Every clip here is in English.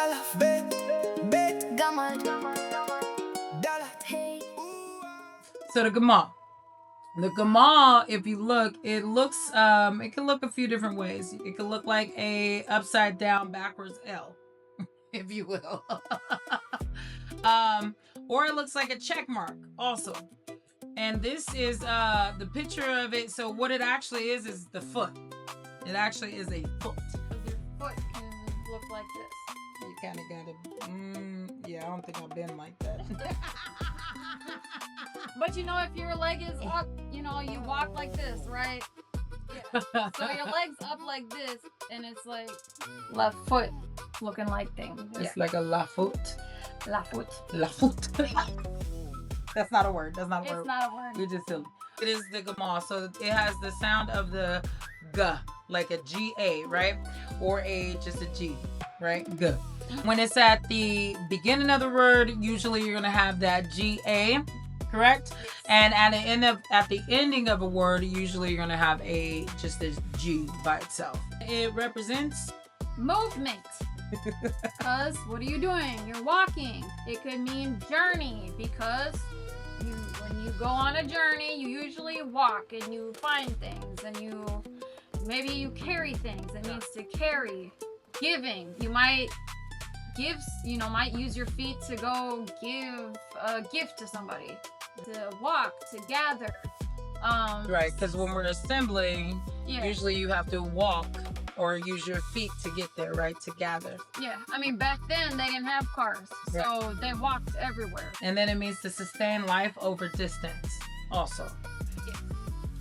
Alaph Bayt, Gamal Dalat. So the Gamal, if you look, it looks, it can look a few different ways. It can look like a upside down backwards L, if you will. Or it looks like a check mark also. And this is the picture of it. So what it actually is the foot. It actually is a foot. Your foot can look like this. You kind of got to, yeah, I don't think I've been like that. But you know, if your leg is up, you know, you walk like this, right? Yeah. So your leg's up like this, and it's like left foot looking like thing. It's like a la foot. La foot. La foot. That's not a word. That's not a word. It's not a word. We're just silly. It is the Gamal. So it has the sound of the G, like a G-A, right? Or just a G, right? G. When it's at the beginning of the word, usually you're going to have that G-A, correct? And at the ending of a word, usually you're going to have just a G by itself. It represents movement. Because what are you doing? You're walking. It could mean journey, because when you go on a journey, you usually walk and you find things, and maybe you carry things. It means to carry. Giving. You might might use your feet to go give a gift to somebody, to walk, to gather. Right, because when we're assembling, usually you have to walk or use your feet to get there, right? To gather. Yeah, I mean, back then they didn't have cars, so they walked everywhere. And then it means to sustain life over distance also. Yeah.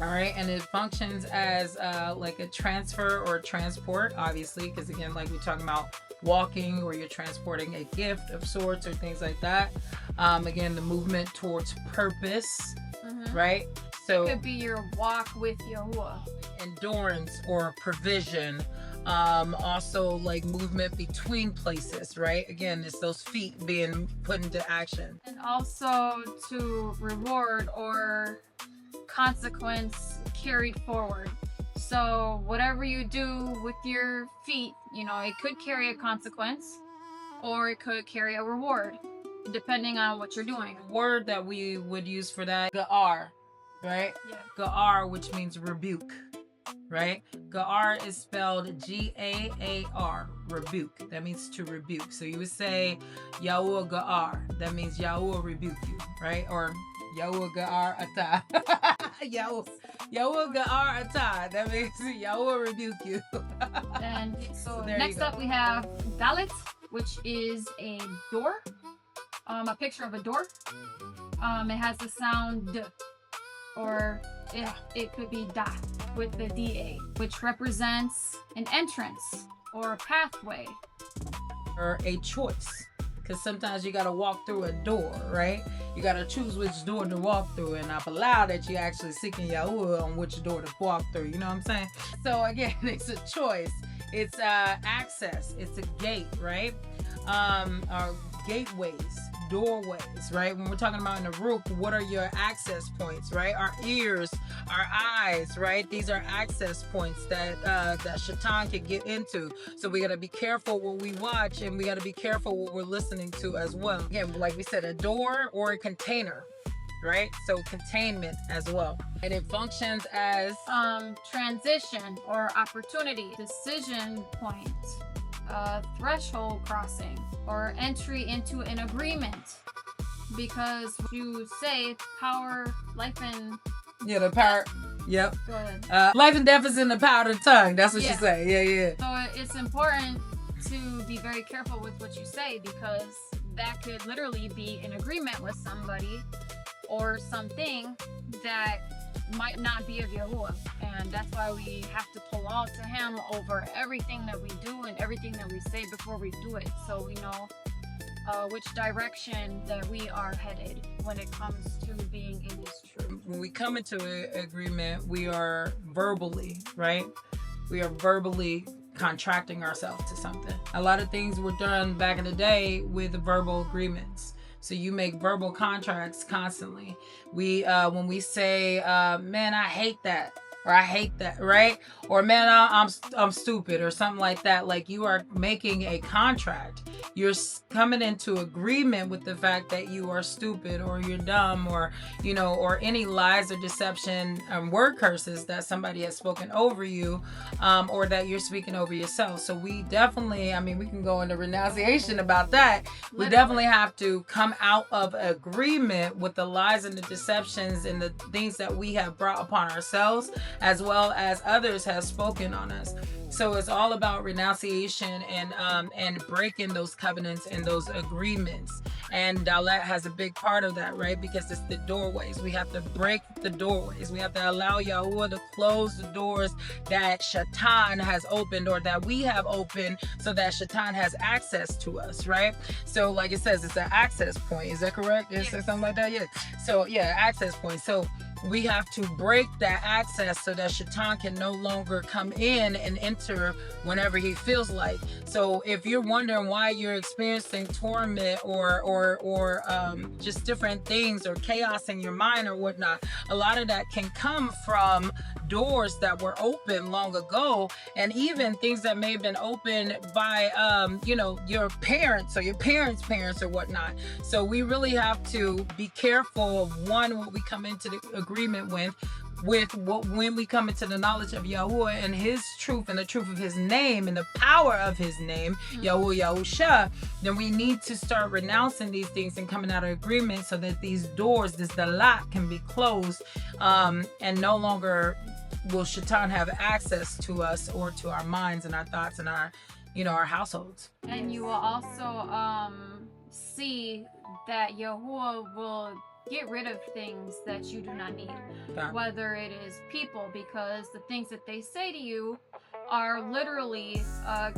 All right, and it functions as like a transfer or transport, obviously, because again, like we're talking about walking, or you're transporting a gift of sorts or things like that. Again, the movement towards purpose, right? So it could be your walk with Yahu. Endurance or provision. Also like movement between places, right? Again, it's those feet being put into action. And also to reward or consequence carried forward. So whatever you do with your feet, it could carry a consequence, or it could carry a reward, depending on what you're doing. The word that we would use for that, Ga'ar, right? Yeah. Ga'ar, which means rebuke, right? Ga'ar is spelled G-A-A-R, rebuke. That means to rebuke. So you would say Yahu Ga'ar. That means Yahu will rebuke you, right? Or Yahu Ga'ar Ata. Yahu Ga'ar Ata. That means Yahu will rebuke you. And so next up we have Dalat, which is a door. A picture of a door. It has the sound D, or it could be Da with the D-A, which represents an entrance or a pathway. Or a choice. Because sometimes you got to walk through a door, right? You got to choose which door to walk through. And I've allowed that you're actually seeking Yahu on which door to walk through. You know what I'm saying? So again, it's a choice. It's access. It's a gate, right? Or gateways, doorways, right? When we're talking about in the rook, what are your access points, right? Our ears, our eyes, right? These are access points that that Shaitan can get into. So we got to be careful what we watch, and we got to be careful what we're listening to as well. Again, like we said, a door or a container, right? So containment as well. And it functions as transition or opportunity, decision point, threshold crossing, or entry into an agreement. Because you say power, life, and the power. Yep. Go ahead. Life and death is in the power of the tongue. That's what you say. Yeah. So it's important to be very careful with what you say, because that could literally be an agreement with somebody or something that might not be of Yahuwah. And that's why we have to pull out to him over everything that we do and everything that we say before we do it, so we know which direction that we are headed when it comes to being in his truth. When we come into an agreement, we are verbally, right? We are verbally contracting ourselves to something. A lot of things were done back in the day with verbal agreements. So you make verbal contracts constantly. When we say, man, I hate that. or I hate that, right? Or man, I'm stupid, or something like that. Like, you are making a contract. You're coming into agreement with the fact that you are stupid, or you're dumb, or, you know, or any lies or deception, word curses that somebody has spoken over you, or that you're speaking over yourself. So we definitely, I mean, we can go into renunciation about that. We definitely have to come out of agreement with the lies and the deceptions and the things that we have brought upon ourselves, as well as others have spoken on us. So it's all about renunciation and breaking those covenants and those agreements. And Dalat has a big part of that, right? Because it's the doorways. We have to break the doorways. We have to allow Yahuwah to close the doors that Shaitan has opened, or that we have opened, so that Shaitan has access to us, right? So like it says, it's an access point. Is that correct? Is it something like that? Yeah. So yeah, access point. So we have to break that access so that Shaitan can no longer come in and enter whenever he feels like. So if you're wondering why you're experiencing torment or just different things, or chaos in your mind or whatnot, a lot of that can come from doors that were open long ago, and even things that may have been opened by you know, your parents or your parents' parents or whatnot. So we really have to be careful of, one, what we come into the agreement with what, when we come into the knowledge of Yahuwah and his truth and the truth of his name and the power of his name, Yahu Yahusha, then we need to start renouncing these things and coming out of agreement, so that these doors, this dalat, can be closed, and no longer will Shaitan have access to us, or to our minds and our thoughts and our, you know, our households. And you will also see that Yahuwah will get rid of things that you do not need. Whether it is people, because the things that they say to you are literally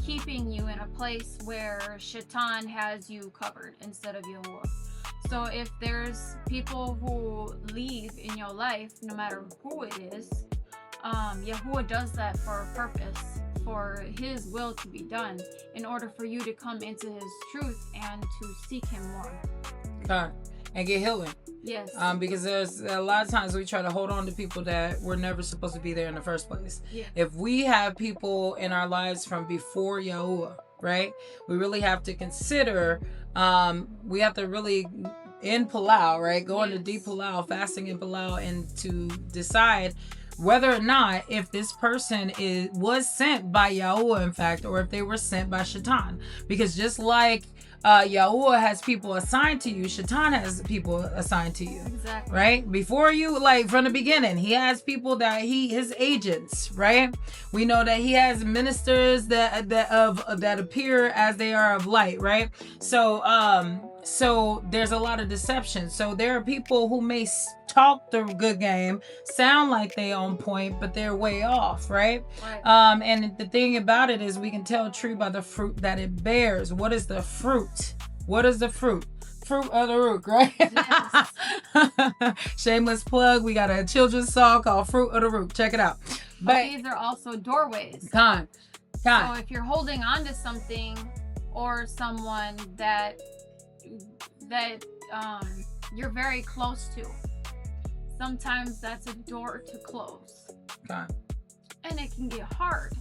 keeping you in a place where Shaitan has you covered instead of Yahuwah. So if there's people who leave in your life, no matter who it is, Yahuwah does that for a purpose, for his will to be done, in order for you to come into his truth and to seek him more. And get healing. Yes. Because there's a lot of times we try to hold on to people that were never supposed to be there in the first place. Yeah. If we have people in our lives from before Yahuwah, right, we really have to consider, we have to really, in Paleo, right, go into deep Paleo, fasting in Paleo, and to decide whether or not if this person was sent by Yahuwah, in fact, or if they were sent by Shaitan. Because just like Yahuwah has people assigned to you, Shaitan has people assigned to you. Exactly. Right? Before you, like from the beginning, he has people that his agents, right? We know that he has ministers that appear as they are of light, right? So there's a lot of deception. So there are people who may talk the good game, sound like they on point, but they're way off, right? And the thing about it is, we can tell a tree by the fruit that it bears. What is the fruit? What is the fruit? Fruit of the root, right? Yes. Shameless plug. We got a children's song called Fruit of the Root. Check it out. But these are also doorways. So if you're holding on to something or someone that you're very close to, sometimes that's a door to close. And it can get hard.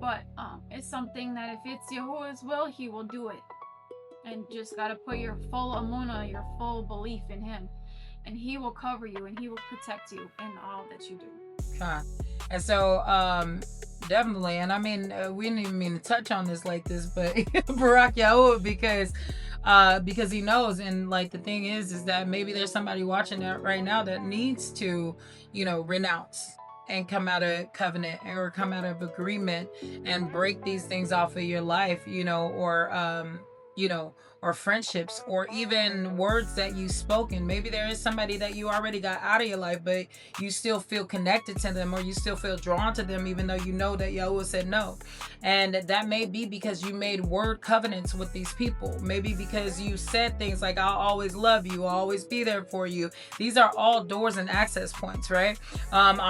But it's something that if it's Yahuwah's will, he will do it. And just gotta put your full amunah, your full belief in him. And he will cover you and he will protect you in all that you do. And so definitely, and I mean, we didn't even mean to touch on this like this, but Barak Yahu, because he knows. And like the thing is that maybe there's somebody watching that right now that needs to, you know, renounce and come out of covenant or come out of agreement and break these things off of your life, you know, or friendships, or even words that you've spoken. Maybe there is somebody that you already got out of your life, but you still feel connected to them, or you still feel drawn to them, even though you know that Yahuwah said no. And that may be because you made word covenants with these people. Maybe because you said things like, I'll always love you, I'll always be there for you. These are all doors and access points, right? I'll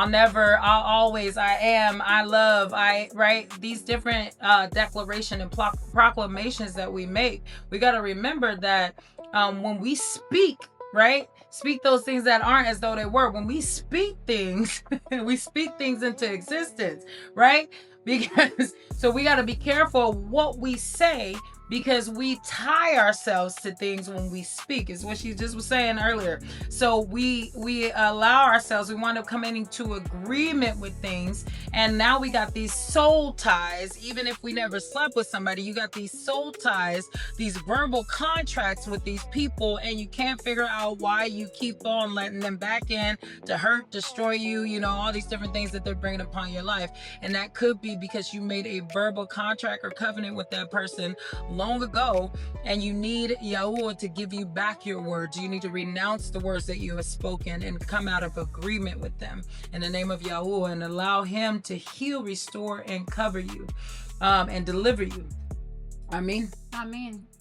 always, I am, I love, right? These different declaration and proclamations that we make, we got to remember that when we speak right? Speak those things that aren't as though they were. When we speak things, we speak things into existence, right? Because so we got to be careful what we say, because we tie ourselves to things when we speak, is what she just was saying earlier. So we allow ourselves, we wind up coming into agreement with things, and now we got these soul ties. Even if we never slept with somebody, you got these soul ties, these verbal contracts with these people, and you can't figure out why you keep on letting them back in to hurt, destroy you, you know, all these different things that they're bringing upon your life. And that could be because you made a verbal contract or covenant with that person long ago, and you need Yahu to give you back your words. You need to renounce the words that you have spoken and come out of agreement with them in the name of Yahu, and allow him to heal, restore, and cover you, and deliver you. Amen.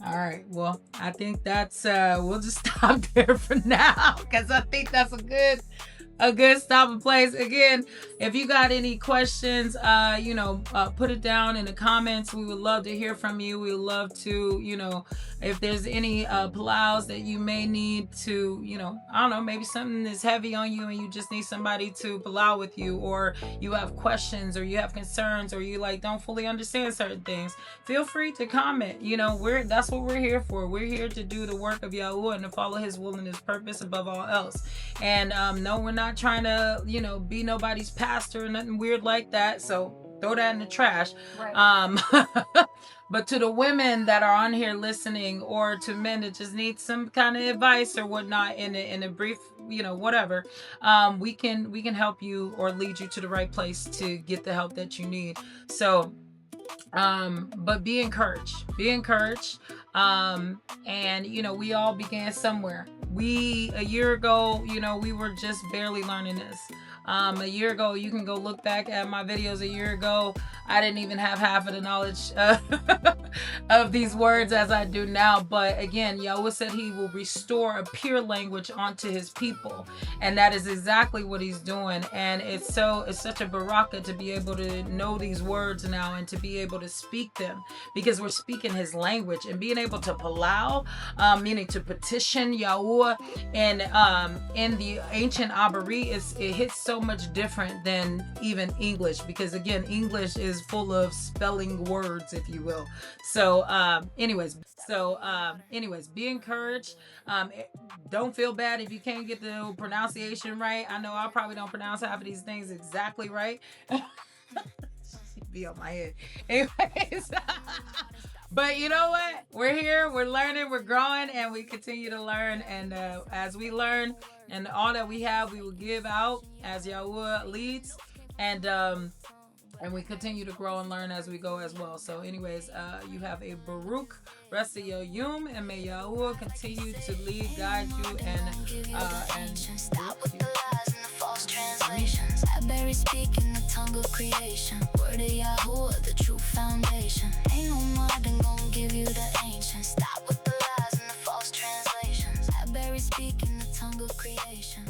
All right. Well, I think that's we'll just stop there for now, because I think that's a good stopping place. Again, if you got any questions, put it down in the comments. We would love to hear from you. We would love to, if there's any plows that you may need to, I don't know, maybe something is heavy on you and you just need somebody to plow with you, or you have questions, or you have concerns, or you don't fully understand certain things, feel free to comment. That's what we're here for. We're here to do the work of Yahu and to follow his will and his purpose above all else. And no, we're not trying to, be nobody's pastor or nothing weird like that. So throw that in the trash. Right. But to the women that are on here listening, or to men that just need some kind of advice or whatnot in a brief, whatever, we can help you or lead you to the right place to get the help that you need. So, but be encouraged. And we all began somewhere. A year ago, we were just barely learning this. A year ago, you can go look back at my videos a year ago. I didn't even have half of the knowledge of these words as I do now. But again, Yahu said he will restore a pure language onto his people. And that is exactly what he's doing. And it's such a baraka to be able to know these words now and to be able to speak them, because we're speaking his language. And being able to palau, meaning to petition Yahu, and in the ancient Abaryt, it hits so much different than even English, because again, English is full of spelling words, if you will. So anyways, be encouraged. Don't feel bad if you can't get the pronunciation right. I know I probably don't pronounce half of these things exactly right. Be on my head. Anyways. But you know what? We're here, we're learning, we're growing, and we continue to learn. And as we learn, and all that we have, we will give out as Yahu leads. And we continue to grow and learn as we go as well. So anyways, you have a Baruch rest of your yum, and may Yahu continue to lead, guide you, and stop with the lies and the false translations. Abaryt speaking the tongue of creation. Word of Yahu, the true foundation. Ain't no modern gonna give you the ancient. Stop with the lies and the false translations. Abaryt speaking the tongue of creation.